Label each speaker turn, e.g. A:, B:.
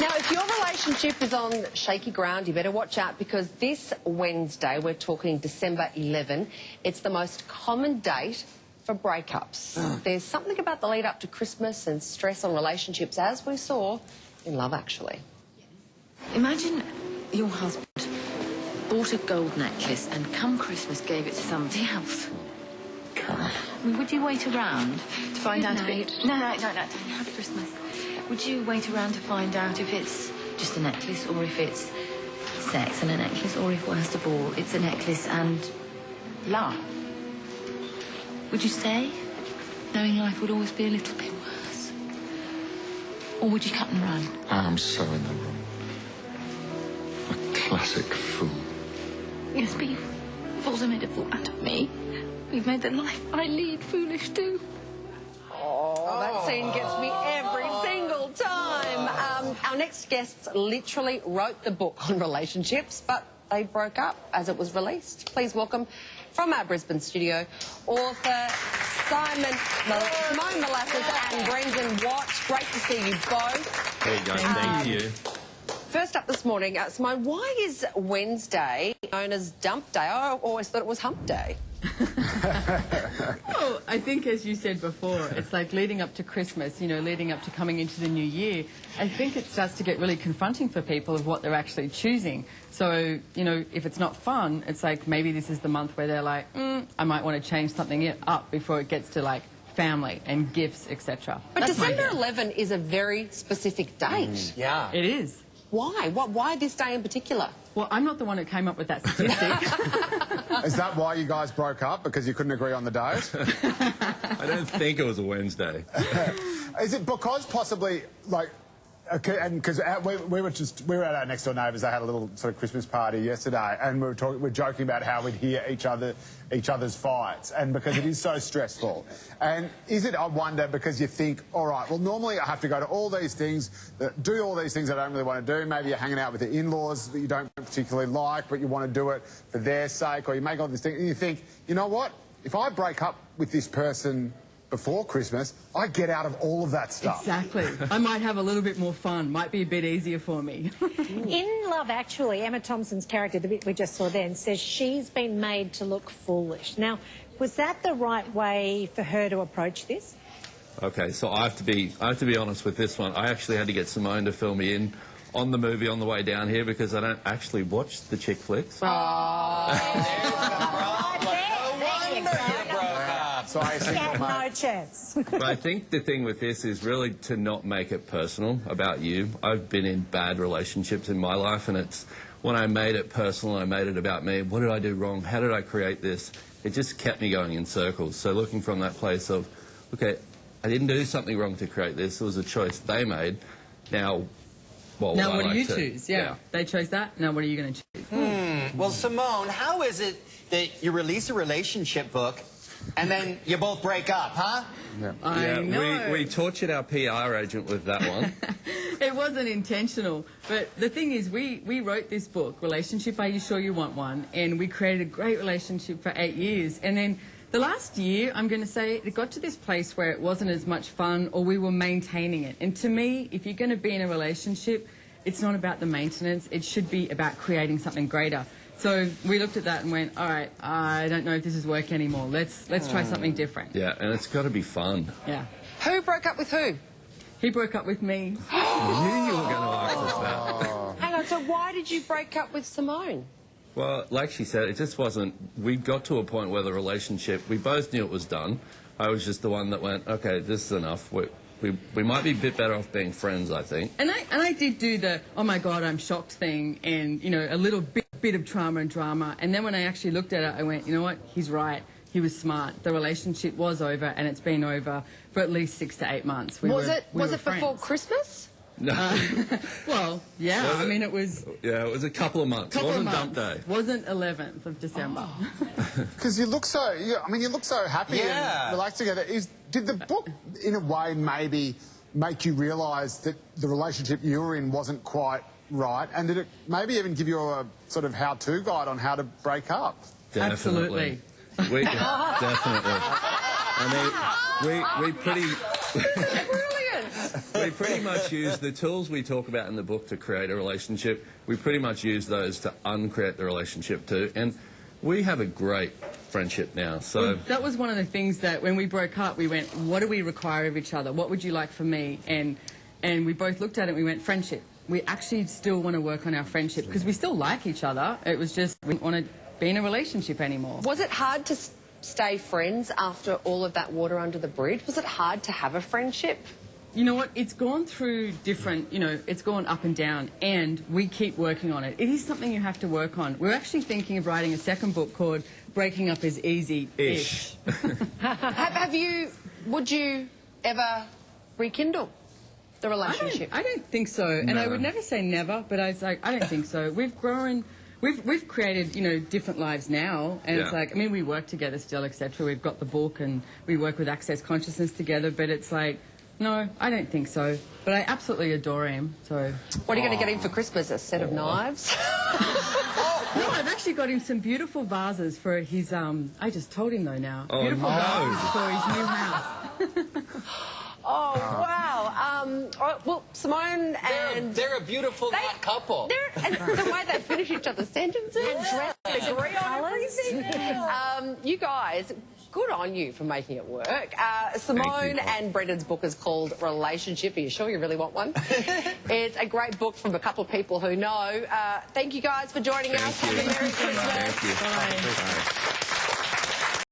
A: Now, if your relationship is on shaky ground, you better watch out, because this Wednesday, we're talking December 11, it's the most common date for breakups. There's something about the lead up to Christmas and stress on relationships, as we saw in Love Actually.
B: Imagine your husband bought a gold necklace and come Christmas gave it to somebody else. I mean, would you wait around to find out if it... No, Happy Christmas. Would you wait around to find out if it's just a necklace or if it's sex and a necklace, or if, worst of all, it's a necklace and love? Would you stay, knowing life would always be a little bit worse? Or would you cut and run?
C: I'm so in the wrong. A classic fool.
B: Yes, but you've also made a fool out of me. You've made the life I lead foolish too.
A: Oh, that scene gets me every single time. Our next guests literally wrote the book on relationships, but they broke up as it was released. Please welcome, from our Brisbane studio, author Simone Milasas and Brendon. Great to see you both.
D: There you go, thank you.
A: First up this morning, Simone, why is Wednesday known as Dump Day? I always thought it was Hump Day.
E: Well, I think, as you said before, it's like leading up to Christmas, you know, leading up to coming into the new year. I think it starts to get really confronting for people of what they're actually choosing. So, you know, if it's not fun, it's like maybe this is the month where they're like, I might want to change something up before it gets to, like, family and gifts, etc.
A: But December 11 is a very specific date.
D: Yeah.
E: It is.
A: Why? Why this day in particular?
E: Well, I'm not the one who came up with that statistic.
F: Is that why you guys broke up? Because you couldn't agree on the date?
D: I don't think it was a Wednesday.
F: Is it because possibly, like, and because we were at our next door neighbours. They had a little sort of Christmas party yesterday, and we were joking about how we'd hear each other's fights, and because it is so stressful. And is it, I wonder, because you think, all right, well, normally I have to go to all these things, do all these things I don't really want to do. Maybe you're hanging out with the in-laws that you don't particularly like, but you want to do it for their sake, or you make all these things, and you think, you know what? If I break up with this person before Christmas, I get out of all of that stuff.
E: Exactly. I might have a little bit more fun. Might be a bit easier for me.
G: In Love Actually, Emma Thompson's character, the bit we just saw then, says she's been made to look foolish. Now, was that the right way for her to approach this?
D: Okay, so I have to be honest with this one. I actually had to get Simone to fill me in on the movie on the way down here because I don't actually watch the chick flicks.
F: So I assume
G: no chance.
D: But I think the thing with this is really to not make it personal about you. I've been in bad relationships in my life, and it's when I made it personal, I made it about me. What did I do wrong? How did I create this? It just kept me going in circles. So looking from that place of, okay, I didn't do something wrong to create this. It was a choice they made. Now, well,
E: Now, what do you
D: to
E: choose? Yeah, they chose that. Now, what are you going to choose?
H: Well, Simone, how is it that you release a relationship book and then you both break up, huh?
F: Yeah.
E: I know.
D: We tortured our PR agent with that one.
E: It wasn't intentional, but the thing is, we wrote this book, Relationship, Are You Sure You Want One? And we created a great relationship for 8 years. And then the last year, I'm going to say, it got to this place where it wasn't as much fun, or we were maintaining it. And to me, if you're going to be in a relationship, it's not about the maintenance. It should be about creating something greater. So we looked at that and went, all right, I don't know if this is work anymore. Let's try something different.
D: Yeah, and it's got to be fun.
E: Yeah.
A: Who broke up with who?
E: He broke up with me.
D: I knew you were going to ask us that.
A: Hang on, so why did you break up with Simone?
D: Well, like she said, it just wasn't... We got to a point where the relationship... We both knew it was done. I was just the one that went, okay, this is enough. We might be a bit better off being friends, I think.
E: And I did do the, oh, my God, I'm shocked thing, and, you know, a little bit of trauma and drama. And then when I actually looked at it, I went, you know what, he's right. He was smart. The relationship was over, and it's been over for at least 6 to 8 months.
A: Was it before Christmas?
D: No.
E: Well, yeah,
D: Was
E: I
D: it?
E: mean, it was...
D: Yeah, it was a couple of months. It wasn't dump day.
E: Wasn't 11th of December.
F: Because you look so, you look so happy and relaxed together. Did the book, in a way, maybe make you realise that the relationship you were in wasn't quite right? And did it maybe even give you a sort of how-to guide on how to break up?
E: Absolutely.
D: Definitely. I mean, we pretty...
A: Brilliant.
D: we pretty much use the tools we talk about in the book to create a relationship. We pretty much use those to uncreate the relationship too. And we have a great friendship now. So
E: Well, that was one of the things that when we broke up, we went, what do we require of each other? What would you like from me? And we both looked at it and we went, friendship. We actually still want to work on our friendship because we still like each other. It was just we didn't want to be in a relationship anymore.
A: Was it hard to stay friends after all of that water under the bridge? Was it hard to have a friendship?
E: You know what? It's gone through different, it's gone up and down, and we keep working on it. It is something you have to work on. We're actually thinking of writing a second book called Breaking Up is Easy-ish.
A: Would you ever rekindle the relationship?
E: I don't think so. And I would never say never, but I don't think so. We've grown. We've created, different lives now, and it's like, we work together still, etc. We've got the book, and we work with Access Consciousness together, but it's like, no, I don't think so. But I absolutely adore him, so...
A: What are you going to get him for Christmas? A set of knives?
E: No, I've actually got him some beautiful vases for his, I just told him though now.
D: Oh,
E: Beautiful
D: no.
E: vases for his new house.
A: Oh, wow. All right, well, Simone and...
H: They're a beautiful couple.
A: And the way they finish each other's sentences and dress and agree on everything. You guys, good on you for making it work. Simone and Brendon's book is called Relationship. Are you sure you really want one? It's a great book from a couple of people who know. Thank you guys for joining us. Have a Merry Christmas.
D: Thank you.
E: Bye.